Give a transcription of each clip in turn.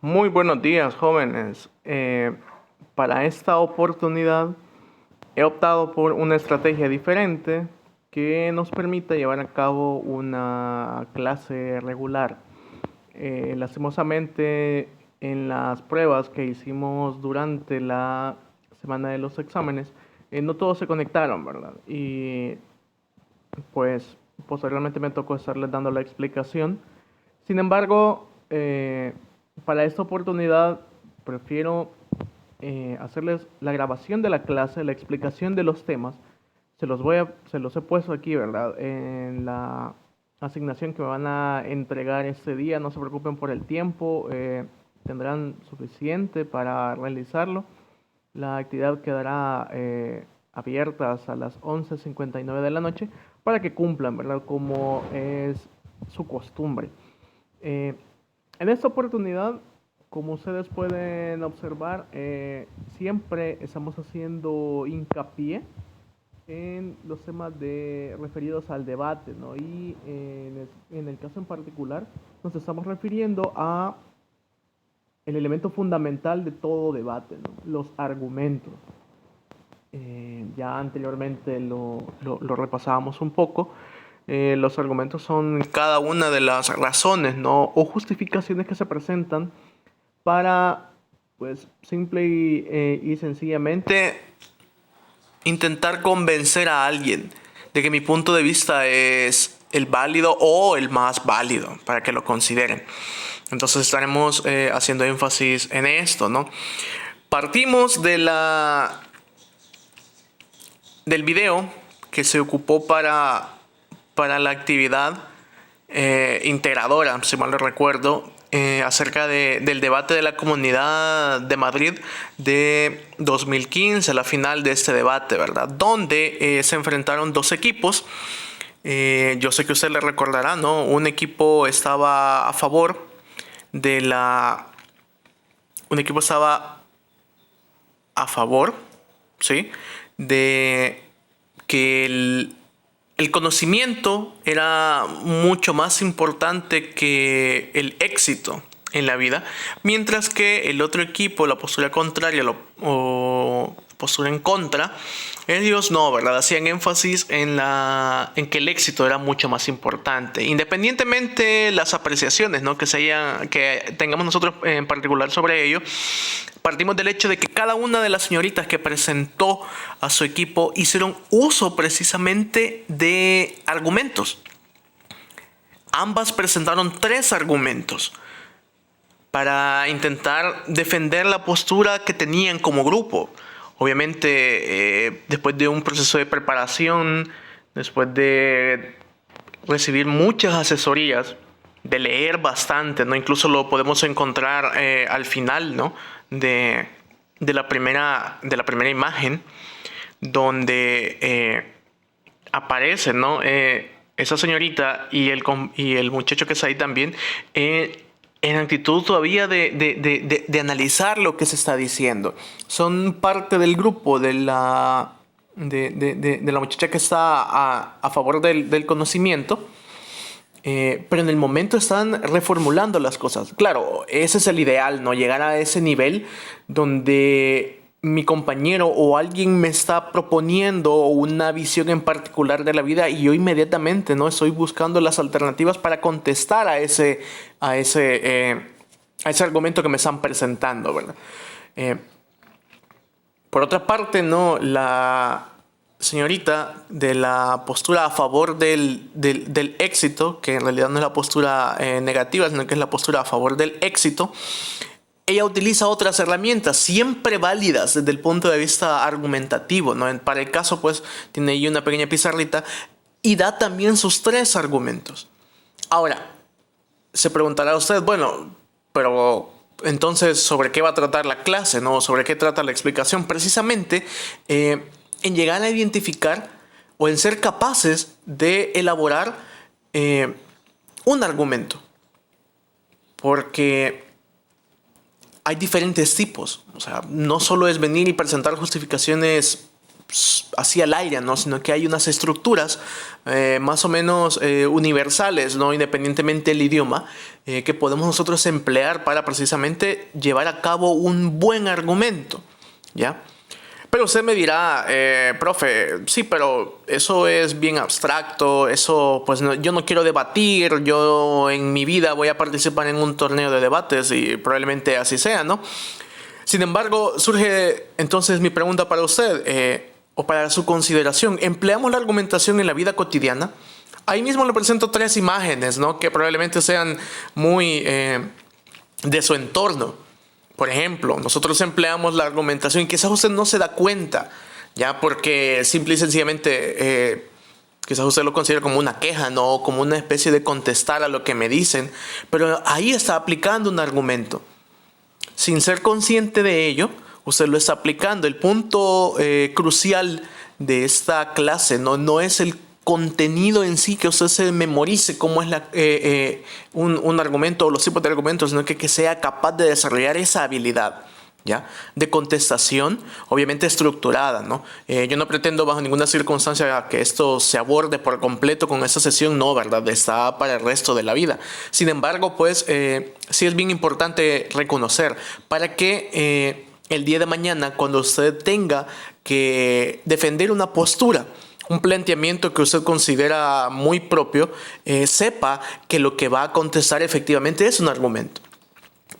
Muy buenos días, jóvenes. Para esta oportunidad he optado por una estrategia diferente que nos permite llevar a cabo una clase regular. Lastimosamente, en las pruebas que hicimos durante la semana de los exámenes, no todos se conectaron, ¿verdad? Y pues posteriormente me tocó estarles dando la explicación. Sin embargo, para esta oportunidad prefiero hacerles la grabación de la clase, la explicación de los temas. Se los he puesto aquí, ¿verdad? En la asignación que me van a entregar este día. No se preocupen por el tiempo, tendrán suficiente para realizarlo. La actividad quedará abierta hasta las 11:59 de la noche para que cumplan, ¿verdad? Como es su costumbre. Eh, en esta oportunidad, como ustedes pueden observar, siempre estamos haciendo hincapié en los temas referidos al debate, ¿no? Y en el caso en particular, nos estamos refiriendo a el elemento fundamental de todo debate, ¿no? Los argumentos. Ya anteriormente lo repasábamos un poco. Los argumentos son cada una de las razones, ¿no? O justificaciones que se presentan para, pues, simple y sencillamente intentar convencer a alguien de que mi punto de vista es el válido o el más válido para que lo consideren. Entonces estaremos haciendo énfasis en esto, ¿no? Partimos del video que se ocupó para la actividad integradora, si mal no recuerdo, acerca del debate de la Comunidad de Madrid de 2015, la final de este debate, ¿verdad? Donde se enfrentaron dos equipos. Yo sé que usted le recordará, ¿no? Un equipo estaba a favor de la... Un equipo estaba a favor, ¿sí? De que el conocimiento era mucho más importante que el éxito en la vida, mientras que el otro equipo, la postura contraria o postura en contra, ellos no, ¿verdad? Hacían énfasis en que el éxito era mucho más importante, independientemente las apreciaciones, ¿no? Que tengamos nosotros en particular sobre ello. Partimos del hecho de que cada una de las señoritas que presentó a su equipo hicieron uso precisamente de argumentos. Ambas presentaron tres argumentos para intentar defender la postura que tenían como grupo. Obviamente, después de un proceso de preparación, después de recibir muchas asesorías, de leer bastante, ¿no? Incluso lo podemos encontrar al final, ¿no? de, de la primera imagen, donde aparece, ¿no? Esa señorita y el muchacho que está ahí también, en actitud todavía de analizar lo que se está diciendo. Son parte del grupo de la muchacha que está a favor del conocimiento. Pero en el momento están reformulando las cosas. Claro, ese es el ideal, ¿no? Llegar a ese nivel donde mi compañero o alguien me está proponiendo una visión en particular de la vida y yo inmediatamente, ¿no? Estoy buscando las alternativas para contestar a ese argumento que me están presentando, ¿verdad? Eh, por otra parte, ¿no? La señorita de la postura a favor del éxito, que en realidad no es la postura negativa, sino que es la postura a favor del éxito, ella utiliza otras herramientas, siempre válidas desde el punto de vista argumentativo, ¿no? Para el caso, pues, tiene ahí una pequeña pizarrita y da también sus tres argumentos. Ahora, se preguntará usted, bueno, pero entonces, ¿sobre qué va a tratar la clase, no? ¿Sobre qué trata la explicación? Precisamente en llegar a identificar o en ser capaces de elaborar un argumento. Porque hay diferentes tipos. O sea, no solo es venir y presentar justificaciones así al aire, ¿no? Sino que hay unas estructuras más o menos universales, ¿no? Independientemente del idioma, que podemos nosotros emplear para precisamente llevar a cabo un buen argumento, ¿ya? Pero usted me dirá, profe, sí, pero eso es bien abstracto, eso, pues yo no quiero debatir, yo en mi vida voy a participar en un torneo de debates y probablemente así sea, ¿no? Sin embargo, surge entonces mi pregunta para usted, o para su consideración. ¿Empleamos la argumentación en la vida cotidiana? Ahí mismo le presento 3 imágenes, ¿no? Que probablemente sean muy de su entorno. Por ejemplo, nosotros empleamos la argumentación y quizás usted no se da cuenta, ya, porque simple y sencillamente quizás usted lo considera como una queja, ¿no? Como una especie de contestar a lo que me dicen, pero ahí está aplicando un argumento. Sin ser consciente de ello, usted lo está aplicando. El punto crucial de esta clase no es el contenido en sí, que usted se memorice cómo es un argumento o los tipos de argumentos, sino que sea capaz de desarrollar esa habilidad, ¿ya? De contestación, obviamente estructurada, ¿no? Yo no pretendo bajo ninguna circunstancia que esto se aborde por completo con esta sesión, no, ¿verdad? Está para el resto de la vida. Sin embargo, pues sí es bien importante reconocer para que el día de mañana, cuando usted tenga que defender una postura, un planteamiento que usted considera muy propio, sepa que lo que va a contestar efectivamente es un argumento.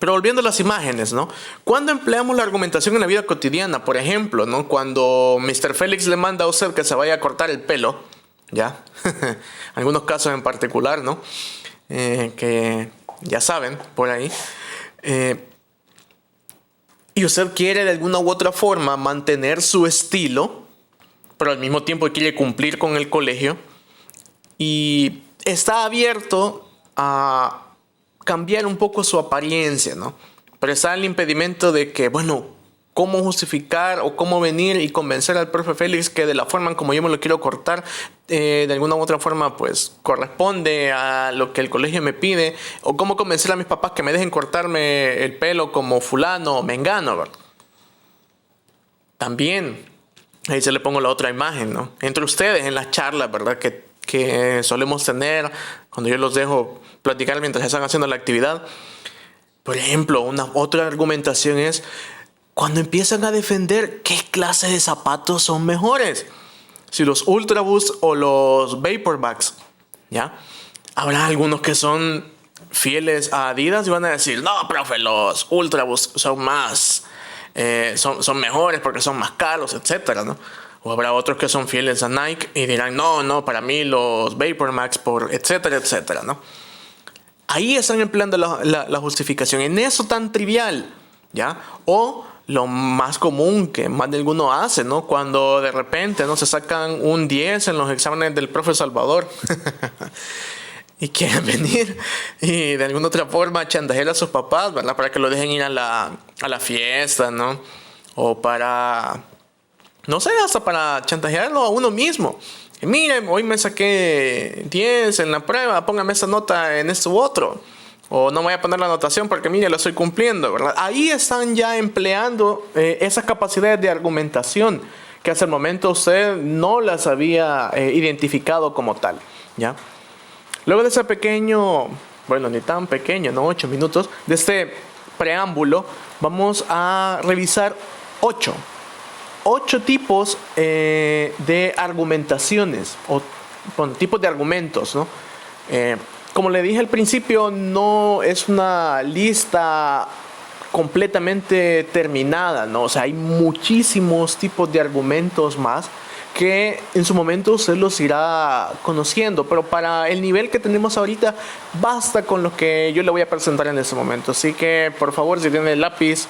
Pero volviendo a las imágenes, ¿no? ¿Cuándo empleamos la argumentación en la vida cotidiana? Por ejemplo, ¿no? Cuando Mr. Félix le manda a usted que se vaya a cortar el pelo, ¿ya? Algunos casos en particular, ¿no? Que ya saben, por ahí. Y usted quiere de alguna u otra forma mantener su estilo, pero al mismo tiempo quiere cumplir con el colegio y está abierto a cambiar un poco su apariencia, ¿no? Pero está el impedimento de que, bueno, cómo justificar o cómo venir y convencer al profe Félix que de la forma en como yo me lo quiero cortar, de alguna u otra forma, pues corresponde a lo que el colegio me pide, o cómo convencer a mis papás que me dejen cortarme el pelo como fulano o mengano, ¿verdad? También, ahí se le pongo la otra imagen, ¿no? Entre ustedes en las charlas, ¿verdad? Que solemos tener cuando yo los dejo platicar mientras están haciendo la actividad. Por ejemplo, una otra argumentación es cuando empiezan a defender qué clase de zapatos son mejores, si los Ultra Boost o los Vaporbacks, ¿ya? Habrá algunos que son fieles a Adidas y van a decir, no, profe, los Ultra Boost son más, son mejores porque son más caros, etcétera, ¿no? O habrá otros que son fieles a Nike y dirán, no, para mí los VaporMax por etcétera, etcétera, ¿no? Ahí están empleando la justificación en eso tan trivial, ¿ya? O lo más común que más de alguno hace, ¿no? Cuando de repente, ¿no? Se sacan un 10 en los exámenes del profe Salvador y quieren venir y de alguna otra forma chantajear a sus papás, ¿verdad? Para que lo dejen ir a la fiesta, ¿no? O para, no sé, hasta para chantajearlo a uno mismo. Y miren, hoy me saqué 10 en la prueba, póngame esa nota en esto u otro. O no voy a poner la anotación porque mire, lo estoy cumpliendo, ¿verdad? Ahí están ya empleando esas capacidades de argumentación que hasta el momento usted no las había identificado como tal, ¿ya? Luego de ese pequeño, bueno, ni tan pequeño, ¿no? 8 minutos, de este preámbulo, vamos a revisar 8 tipos de argumentaciones o bueno, tipos de argumentos, ¿no? Como le dije al principio, no es una lista completamente terminada, ¿no? O sea, hay muchísimos tipos de argumentos más que en su momento usted los irá conociendo, pero para el nivel que tenemos ahorita basta con lo que yo le voy a presentar en este momento. Así que, por favor, si tiene el lápiz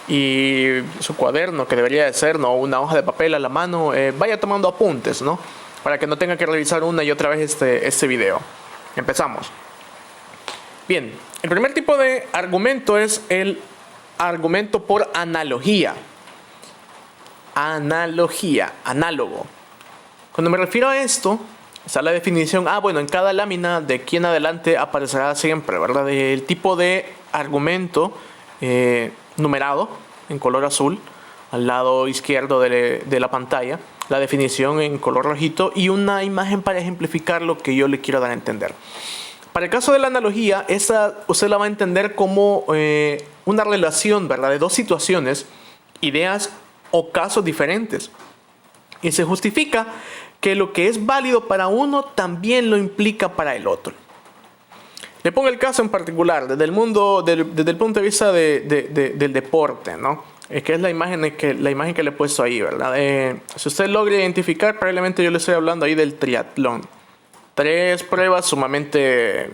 y su cuaderno, que debería de ser, ¿no? Una hoja de papel a la mano, vaya tomando apuntes, ¿no? Para que no tenga que revisar una y otra vez este video. Empezamos. Bien, el primer tipo de argumento es el argumento por analogía. Analogía, análogo. Cuando me refiero a esto, está la definición. Bueno, en cada lámina de aquí en adelante aparecerá siempre, ¿verdad? El tipo de argumento numerado en color azul al lado izquierdo de la pantalla, la definición en color rojito y una imagen para ejemplificar lo que yo le quiero dar a entender. Para el caso de la analogía, esa usted la va a entender como una relación, ¿verdad?, de dos situaciones, ideas o casos diferentes. Y se justifica que lo que es válido para uno también lo implica para el otro. Le pongo el caso en particular, desde el punto de vista del deporte, ¿no? Que es la imagen que le he puesto ahí, ¿verdad? Si usted logra identificar, probablemente yo le estoy hablando ahí del triatlón. 3 pruebas sumamente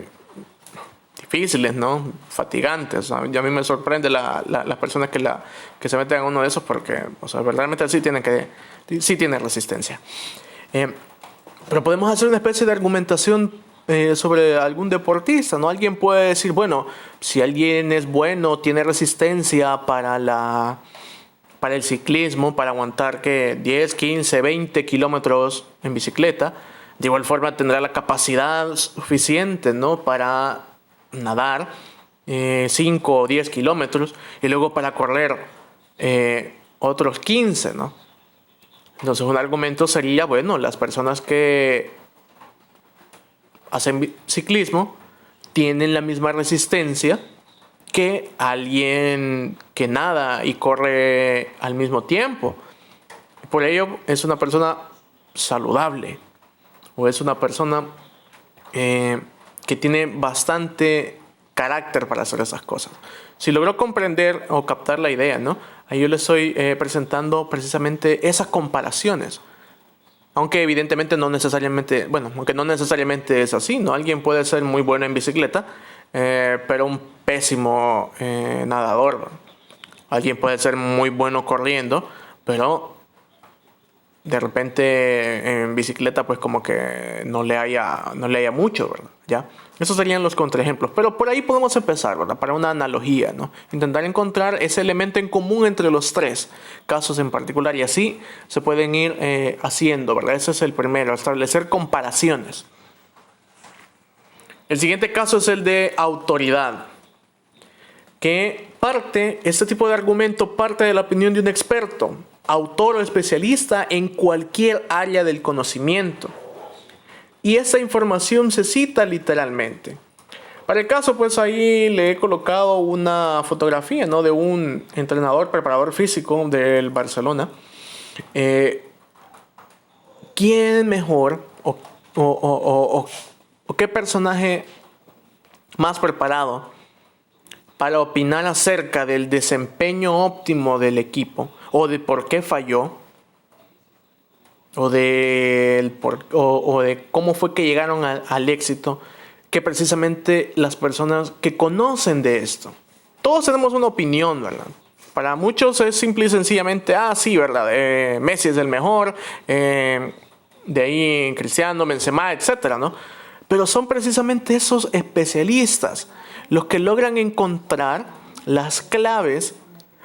difíciles, ¿no? Fatigantes. A mí me sorprende las personas que se meten en uno de esos porque, o sea, verdaderamente sí tiene resistencia. Pero podemos hacer una especie de argumentación sobre algún deportista, ¿no? Alguien puede decir, bueno, si alguien es bueno, tiene resistencia para el ciclismo, para aguantar que 10, 15, 20 kilómetros en bicicleta, de igual forma tendrá la capacidad suficiente, ¿no?, para nadar 5 o 10 kilómetros y luego para correr otros 15, ¿no? Entonces un argumento sería, bueno, las personas que hacen ciclismo tienen la misma resistencia que alguien que nada y corre al mismo tiempo. Por ello es una persona saludable o es una persona que tiene bastante carácter para hacer esas cosas. Si logró comprender o captar la idea, ¿no?, ahí yo le estoy presentando precisamente esas comparaciones. Aunque evidentemente no necesariamente es así, ¿no? Alguien puede ser muy bueno en bicicleta, pero un pésimo nadador, ¿no? Alguien puede ser muy bueno corriendo, pero de repente en bicicleta pues como que no le haya mucho, ¿verdad? ¿Ya? Esos serían los contraejemplos. Pero por ahí podemos empezar, ¿verdad?, para una analogía, ¿no? Intentar encontrar ese elemento en común entre los 3 casos en particular. Y así se pueden ir haciendo, ¿verdad? Ese es el primero, establecer comparaciones. El siguiente caso es el de autoridad. Este tipo de argumento parte de la opinión de un experto, autor o especialista en cualquier área del conocimiento. Y esa información se cita literalmente. Para el caso, pues ahí le he colocado una fotografía, ¿no?, de un entrenador, preparador físico del Barcelona. ¿Quién mejor o qué personaje más preparado para opinar acerca del desempeño óptimo del equipo o de por qué falló? O de cómo fue que llegaron al éxito, que precisamente las personas que conocen de esto. Todos tenemos una opinión, ¿verdad? Para muchos es simple y sencillamente, sí, ¿verdad? Messi es el mejor, de ahí Cristiano, Benzema, etcétera, ¿no? Pero son precisamente esos especialistas los que logran encontrar las claves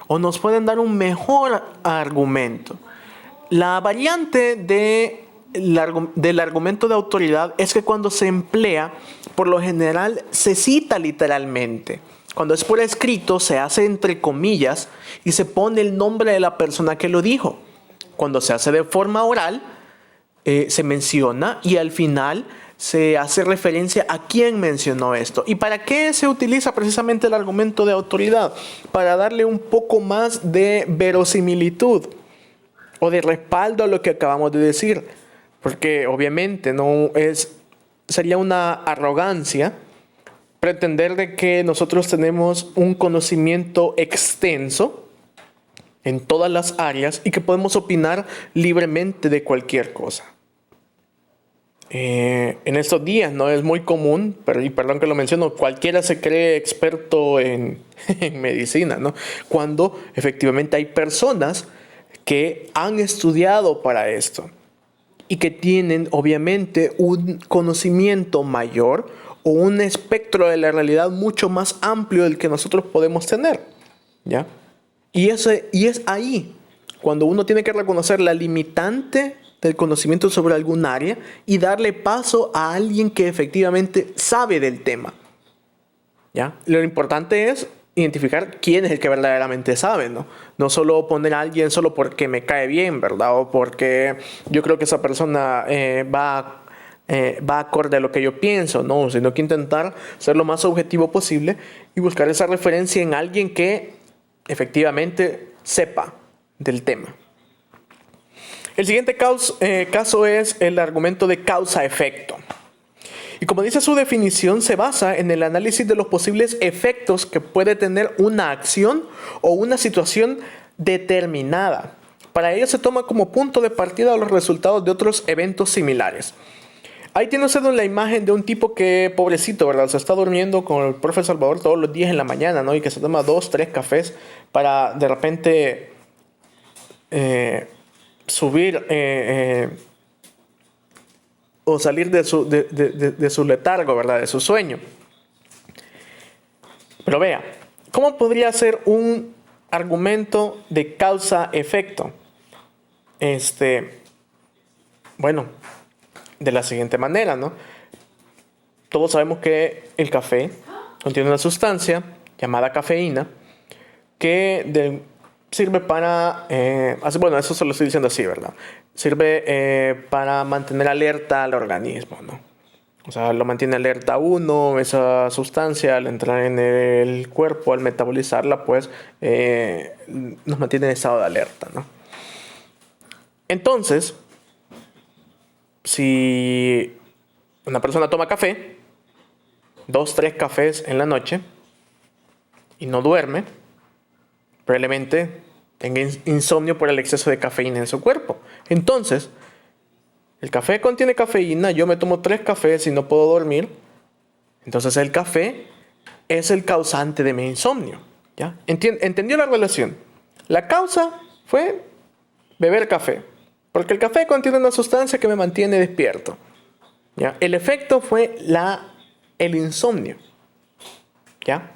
o nos pueden dar un mejor argumento. La variante del argumento de autoridad es que cuando se emplea, por lo general se cita literalmente. Cuando es por escrito, se hace entre comillas y se pone el nombre de la persona que lo dijo. Cuando se hace de forma oral, se menciona y al final se hace referencia a quién mencionó esto. ¿Y para qué se utiliza precisamente el argumento de autoridad? Para darle un poco más de verosimilitud o de respaldo a lo que acabamos de decir, porque obviamente sería una arrogancia pretender de que nosotros tenemos un conocimiento extenso en todas las áreas y que podemos opinar libremente de cualquier cosa. En estos días no es muy común, y perdón que lo menciono, cualquiera se cree experto en medicina, ¿no? Cuando efectivamente hay personas que han estudiado para esto y que tienen obviamente un conocimiento mayor o un espectro de la realidad mucho más amplio del que nosotros podemos tener, ¿ya? Y es ahí cuando uno tiene que reconocer la limitante del conocimiento sobre algún área y darle paso a alguien que efectivamente sabe del tema, ¿ya? Lo importante es identificar quién es el que verdaderamente sabe, ¿no? No solo poner a alguien solo porque me cae bien, ¿verdad? O porque yo creo que esa persona va acorde a lo que yo pienso, ¿no? Sino que intentar ser lo más objetivo posible y buscar esa referencia en alguien que efectivamente sepa del tema. El siguiente caso es el argumento de causa-efecto. Y como dice su definición, se basa en el análisis de los posibles efectos que puede tener una acción o una situación determinada. Para ello se toma como punto de partida los resultados de otros eventos similares. Ahí tiene usted la imagen de un tipo que, pobrecito, ¿verdad? Se está durmiendo con el profe Salvador todos los días en la mañana, ¿no? Y que se toma 2, 3 cafés para de repente subir o salir de su letargo, ¿verdad? De su sueño. Pero vea, ¿cómo podría ser un argumento de causa-efecto? Bueno, de la siguiente manera, ¿no? Todos sabemos que el café contiene una sustancia llamada cafeína que sirve para... bueno, eso se lo estoy diciendo así, ¿verdad? Sirve para mantener alerta al organismo, ¿no? O sea, lo mantiene alerta uno, esa sustancia al entrar en el cuerpo, al metabolizarla, pues nos mantiene en estado de alerta, ¿no? Entonces, si una persona toma café, 2, 3 cafés en la noche, y no duerme, probablemente tenga insomnio por el exceso de cafeína en su cuerpo. Entonces, el café contiene cafeína, yo me tomo 3 cafés y no puedo dormir, entonces el café es el causante de mi insomnio, ¿ya? ¿Entendió la relación? La causa fue beber café, porque el café contiene una sustancia que me mantiene despierto, ¿ya? El efecto fue el insomnio, ¿ya?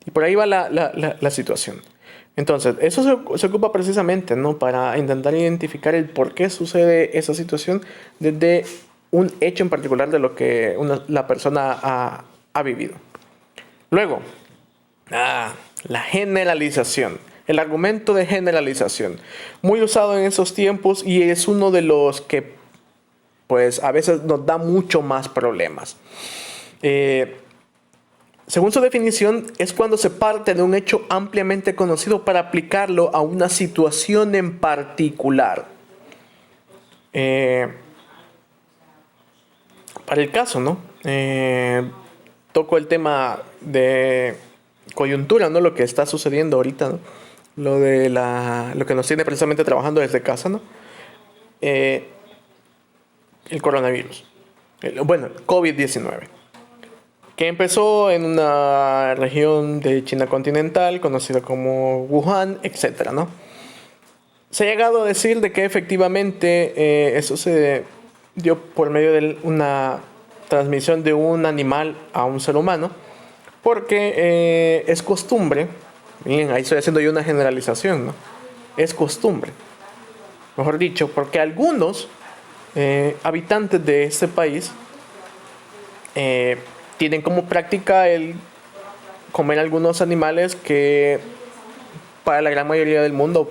Y por ahí va la situación. Entonces, eso se ocupa precisamente, ¿no? Para intentar identificar el por qué sucede esa situación desde un hecho en particular de lo que la persona ha vivido. Luego, la generalización. El argumento de generalización. Muy usado en esos tiempos y es uno de los que, pues, a veces nos da mucho más problemas. Según su definición, es cuando se parte de un hecho ampliamente conocido para aplicarlo a una situación en particular. Para el caso, ¿no? Toco el tema de coyuntura, ¿no? Lo que está sucediendo ahorita, ¿no? Lo que nos tiene precisamente trabajando desde casa, ¿no? El coronavirus. COVID-19. Que empezó en una región de China continental conocida como Wuhan, etc., ¿no? Se ha llegado a decir de que efectivamente eso se dio por medio de una transmisión de un animal a un ser humano, porque es costumbre, bien, ahí estoy haciendo yo una generalización, ¿no? Es costumbre, mejor dicho, porque algunos habitantes de este país tienen como práctica el comer algunos animales que para la gran mayoría del mundo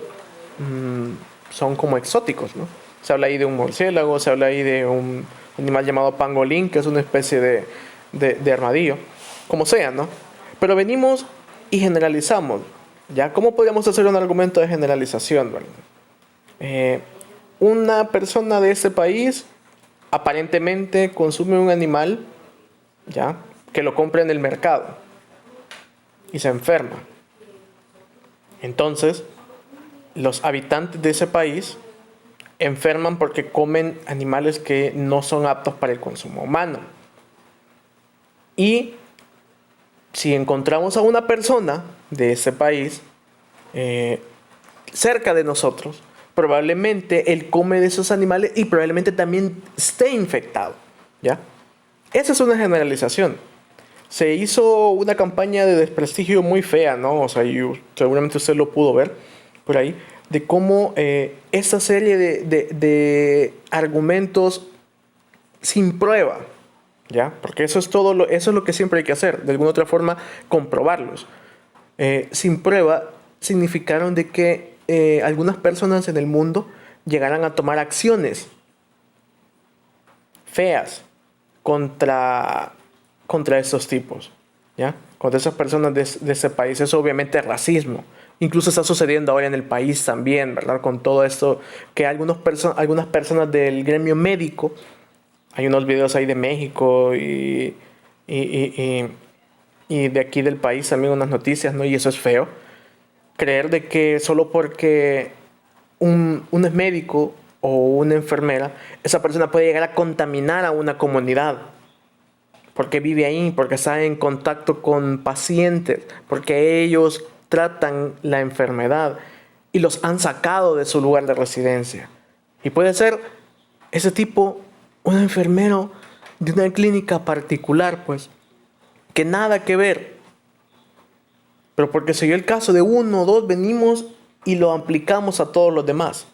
son como exóticos, ¿no? Se habla ahí de un murciélago, se habla ahí de un animal llamado pangolín, que es una especie de armadillo, como sea, ¿no? Pero venimos y generalizamos, ¿ya? ¿Cómo podríamos hacer un argumento de generalización, ¿verdad? Una persona de ese país aparentemente consume un animal, ¿ya? Que lo compra en el mercado y se enferma. Entonces, los habitantes de ese país enferman porque comen animales que no son aptos para el consumo humano. Y si encontramos a una persona de ese país cerca de nosotros, probablemente él come de esos animales y probablemente también esté infectado, ¿ya? Esa es una generalización. Se hizo una campaña de desprestigio muy fea, ¿no? O sea, seguramente usted lo pudo ver por ahí, de cómo esa serie de argumentos sin prueba, ¿ya? Porque eso es lo que siempre hay que hacer, de alguna otra forma comprobarlos. sin prueba significaron de que algunas personas en el mundo llegaran a tomar acciones feas contra estos tipos, ¿ya? Contra esas personas de ese país. Eso obviamente es racismo. Incluso está sucediendo ahora en el país también, ¿verdad? Con todo esto, que algunas personas del gremio médico, hay unos videos ahí de México y, y, y de aquí del país también unas noticias, ¿no? Y eso es feo. Creer de que solo porque un es médico o una enfermera, esa persona puede llegar a contaminar a una comunidad. Porque vive ahí, porque está en contacto con pacientes, porque ellos tratan la enfermedad y los han sacado de su lugar de residencia. Y puede ser ese tipo, un enfermero de una clínica particular, pues, que nada que ver. Pero porque se dio el caso de uno o dos, venimos y lo aplicamos a todos los demás.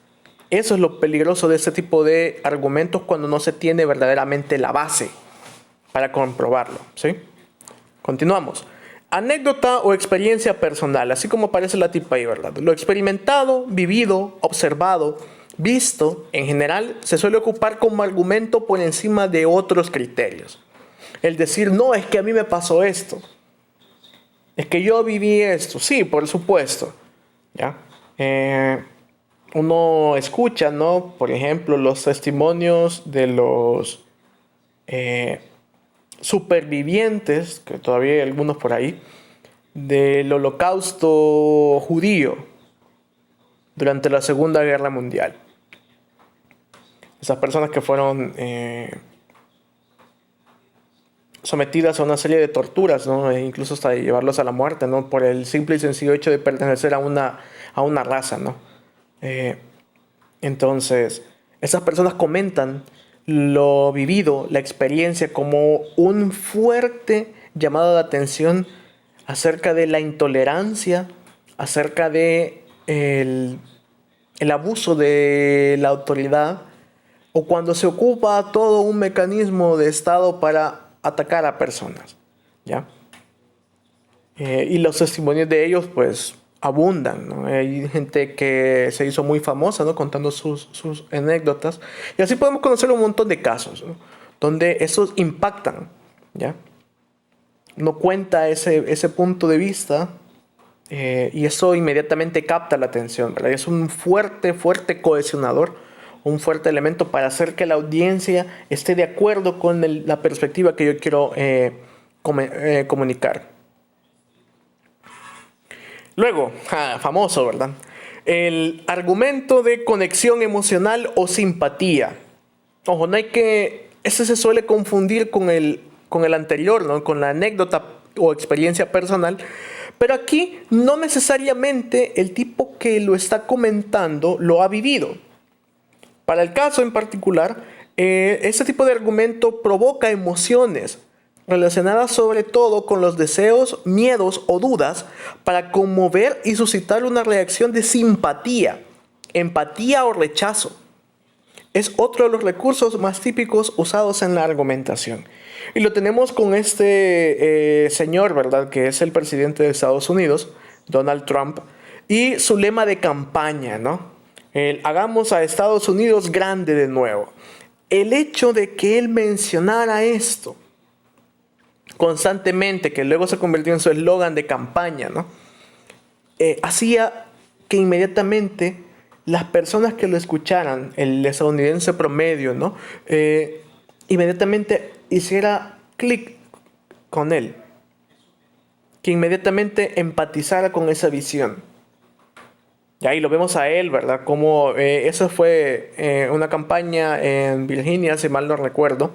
Eso es lo peligroso de este tipo de argumentos cuando no se tiene verdaderamente la base para comprobarlo, ¿sí? Continuamos. Anécdota o experiencia personal, así como aparece la tipa ahí, ¿verdad? Lo experimentado, vivido, observado, visto, en general, se suele ocupar como argumento por encima de otros criterios. El decir, no, es que a mí me pasó esto. Es que yo viví esto. Sí, por supuesto. ¿Ya? Uno escucha, ¿no? Por ejemplo, los testimonios de los supervivientes, que todavía hay algunos por ahí, del holocausto judío durante la Segunda Guerra Mundial. Esas personas que fueron sometidas a una serie de torturas, ¿no? E incluso hasta de llevarlos a la muerte, ¿no? Por el simple y sencillo hecho de pertenecer a una raza, ¿no? Entonces, esas personas comentan lo vivido, la experiencia, como un fuerte llamado de atención acerca de la intolerancia, acerca de el abuso de la autoridad, o cuando se ocupa todo un mecanismo de Estado para atacar a personas, ¿ya? Y los testimonios de ellos, pues, abundan, ¿no? Hay gente que se hizo muy famosa, ¿no? Contando sus anécdotas. Y así podemos conocer un montón de casos, ¿no? Donde esos impactan, ¿ya? No cuenta ese punto de vista y eso inmediatamente capta la atención, ¿verdad? Es un fuerte cohesionador, un fuerte elemento para hacer que la audiencia esté de acuerdo con la perspectiva que yo quiero comunicar. Luego, famoso, ¿verdad? El argumento de conexión emocional o simpatía. Ojo, no hay que... Ese se suele confundir con el anterior, ¿no? Con la anécdota o experiencia personal. Pero aquí no necesariamente el tipo que lo está comentando lo ha vivido. Para el caso en particular, este tipo de argumento provoca emociones relacionadas sobre todo con los deseos, miedos o dudas para conmover y suscitar una reacción de simpatía, empatía o rechazo. Es otro de los recursos más típicos usados en la argumentación. Y lo tenemos con este señor, ¿verdad? Que es el presidente de Estados Unidos, Donald Trump, y su lema de campaña, ¿no? Hagamos a Estados Unidos grande de nuevo. El hecho de que él mencionara esto constantemente, que luego se convirtió en su eslogan de campaña, ¿no? Hacía que inmediatamente las personas que lo escucharan, el estadounidense promedio, ¿no? Inmediatamente hiciera clic con él, que inmediatamente empatizara con esa visión. Y ahí lo vemos a él, ¿verdad? Como eso fue una campaña en Virginia, si mal no recuerdo,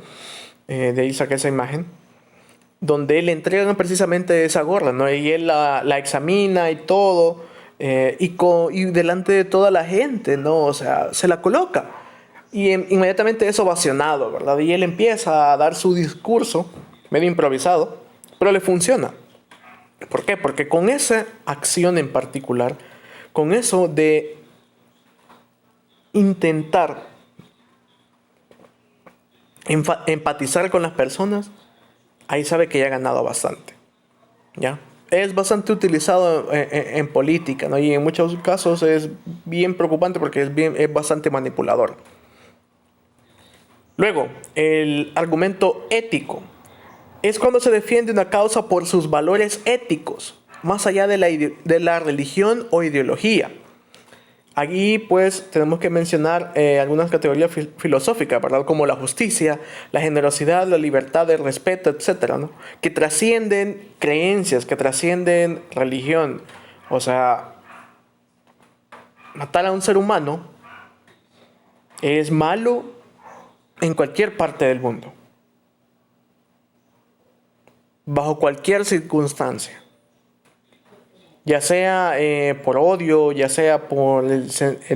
de ahí saqué esa imagen, donde le entregan precisamente esa gorra, ¿no? Y él la examina y todo, y delante de toda la gente, ¿no? O sea, se la coloca. Y inmediatamente es ovacionado, ¿verdad? Y él empieza a dar su discurso, medio improvisado, pero le funciona. ¿Por qué? Porque con esa acción en particular, con eso de intentar empatizar con las personas, ahí sabe que ya ha ganado bastante, ¿ya? es bastante utilizado en política, ¿no? Y en muchos casos es bien preocupante porque es bastante manipulador. Luego, el argumento ético. Es cuando se defiende una causa por sus valores éticos, más allá de la religión o ideología. Aquí pues tenemos que mencionar algunas categorías filosóficas, ¿verdad? Como la justicia, la generosidad, la libertad, el respeto, etcétera, ¿no? Que trascienden creencias, que trascienden religión. O sea, matar a un ser humano es malo en cualquier parte del mundo, bajo cualquier circunstancia. Ya sea por odio, ya sea por el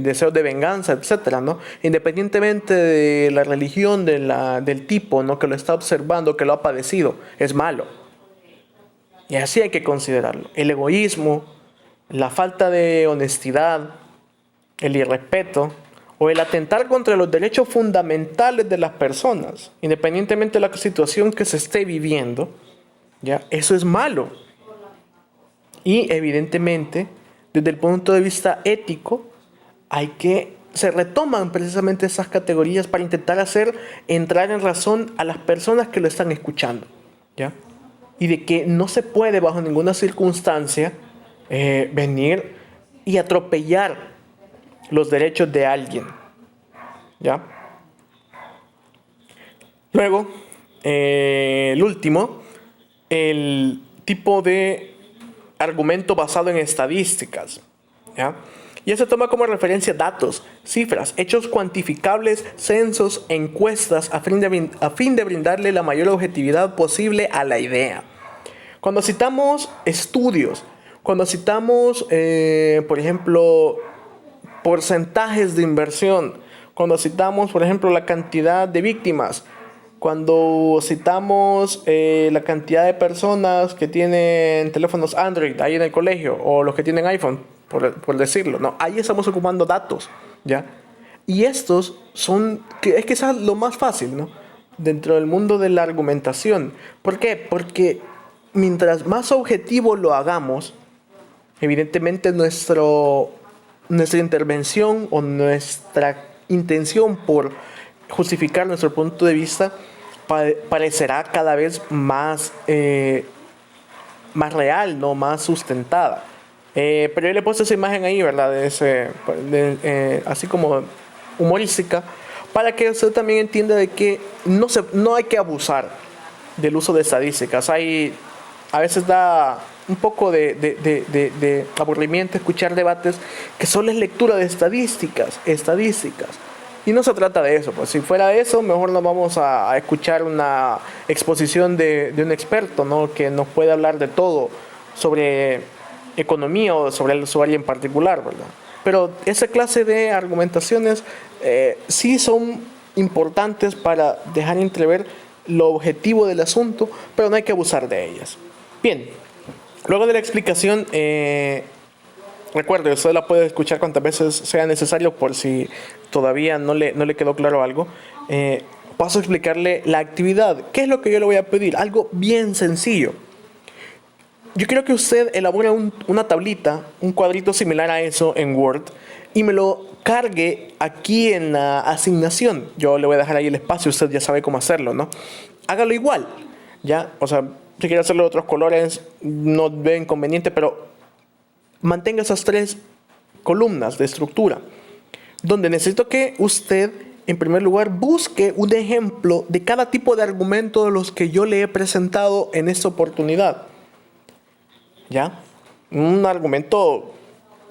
deseo de venganza, etcétera, ¿no? Independientemente de la religión, del tipo, ¿no? Que lo está observando, que lo ha padecido, es malo. Y así hay que considerarlo. El egoísmo, la falta de honestidad, el irrespeto o el atentar contra los derechos fundamentales de las personas, independientemente de la situación que se esté viviendo, ¿ya? Eso es malo. Y evidentemente, desde el punto de vista ético, se retoman precisamente esas categorías para intentar hacer entrar en razón a las personas que lo están escuchando, ¿ya? Y de que no se puede bajo ninguna circunstancia venir y atropellar los derechos de alguien, ¿ya? Luego, el último, el tipo de argumento basado en estadísticas, ¿ya? Y se toma como referencia datos, cifras, hechos cuantificables, censos, encuestas, a fin de brindarle la mayor objetividad posible a la idea. Cuando citamos estudios, cuando citamos, por ejemplo, porcentajes de inversión, cuando citamos, por ejemplo, la cantidad de víctimas, cuando citamos la cantidad de personas que tienen teléfonos Android ahí en el colegio o los que tienen iPhone, por decirlo, no, ahí estamos ocupando datos, ¿ya? Y estos es que es lo más fácil, ¿no? Dentro del mundo de la argumentación. ¿Por qué? Porque mientras más objetivo lo hagamos, evidentemente nuestra intervención o nuestra intención por justificar nuestro punto de vista parecerá cada vez más real, ¿no? Más sustentada. Pero yo le he puesto esa imagen ahí, ¿verdad? Así como humorística, para que usted también entienda de que no hay que abusar del uso de estadísticas. A veces da un poco de aburrimiento escuchar debates que solo es lectura de estadísticas. Y no se trata de eso, pues si fuera eso, mejor nos vamos a escuchar una exposición de un experto, ¿no? Que nos puede hablar de todo sobre economía o sobre su área en particular, ¿verdad? Pero esa clase de argumentaciones sí son importantes para dejar entrever lo objetivo del asunto, pero no hay que abusar de ellas. Bien, luego de la explicación, recuerde, usted la puede escuchar cuantas veces sea necesario por si todavía no le quedó claro algo. Paso a explicarle la actividad. ¿Qué es lo que yo le voy a pedir? Algo bien sencillo. Yo quiero que usted elabore una tablita, un cuadrito similar a eso en Word y me lo cargue aquí en la asignación. Yo le voy a dejar ahí el espacio, usted ya sabe cómo hacerlo, ¿no? Hágalo igual, ¿ya? O sea, si quiere hacerlo de otros colores, no veo inconveniente, pero mantenga esas 3 columnas de estructura, donde necesito que usted, en primer lugar, busque un ejemplo de cada tipo de argumento de los que yo le he presentado en esta oportunidad. ¿Ya? Un argumento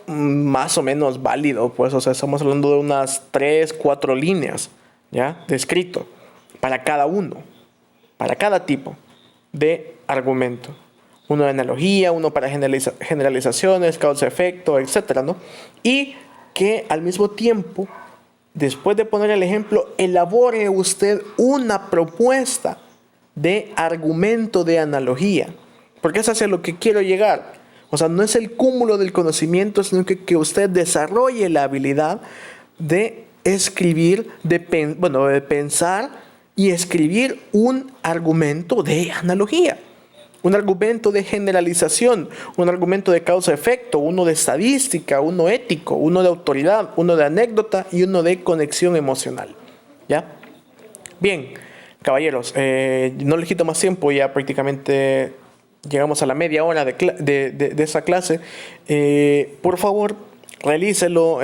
más o menos válido, pues, o sea, estamos hablando de unas 3, 4 líneas, ¿ya? De escrito, para cada uno, para cada tipo de argumento. Uno de analogía, uno para generalizaciones, causa-efecto, etcétera, ¿no? Y que al mismo tiempo, después de poner el ejemplo, elabore usted una propuesta de argumento de analogía. Porque es hacia lo que quiero llegar. O sea, no es el cúmulo del conocimiento, sino que usted desarrolle la habilidad de escribir, de pensar y escribir un argumento de analogía. un argumento de generalización, un argumento de causa-efecto, uno de estadística, uno ético, uno de autoridad, uno de anécdota y uno de conexión emocional. ¿Ya? Bien, caballeros, no les quito más tiempo, ya prácticamente llegamos a la media hora de esa clase. Por favor, realícelo.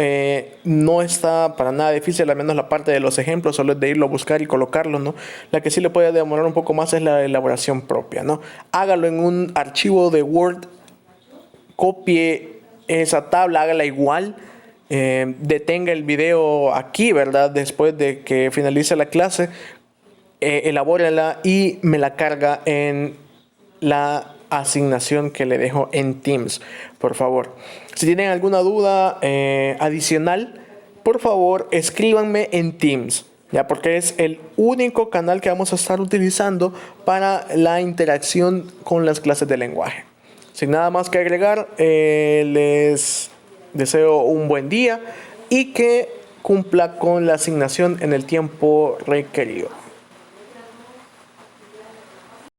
No está para nada difícil, al menos la parte de los ejemplos, solo es de irlo a buscar y colocarlo, ¿no? La que sí le puede demorar un poco más es la elaboración propia, ¿no? Hágalo en un archivo de Word, copie esa tabla, hágala igual. Detenga el video aquí, ¿verdad? Después de que finalice la clase, elabórala y me la carga en la asignación que le dejo en Teams, por favor. Si tienen alguna duda adicional, por favor escríbanme en Teams, ya, porque es el único canal que vamos a estar utilizando para la interacción con las clases de lenguaje. Sin nada más que agregar, les deseo un buen día y que cumpla con la asignación en el tiempo requerido.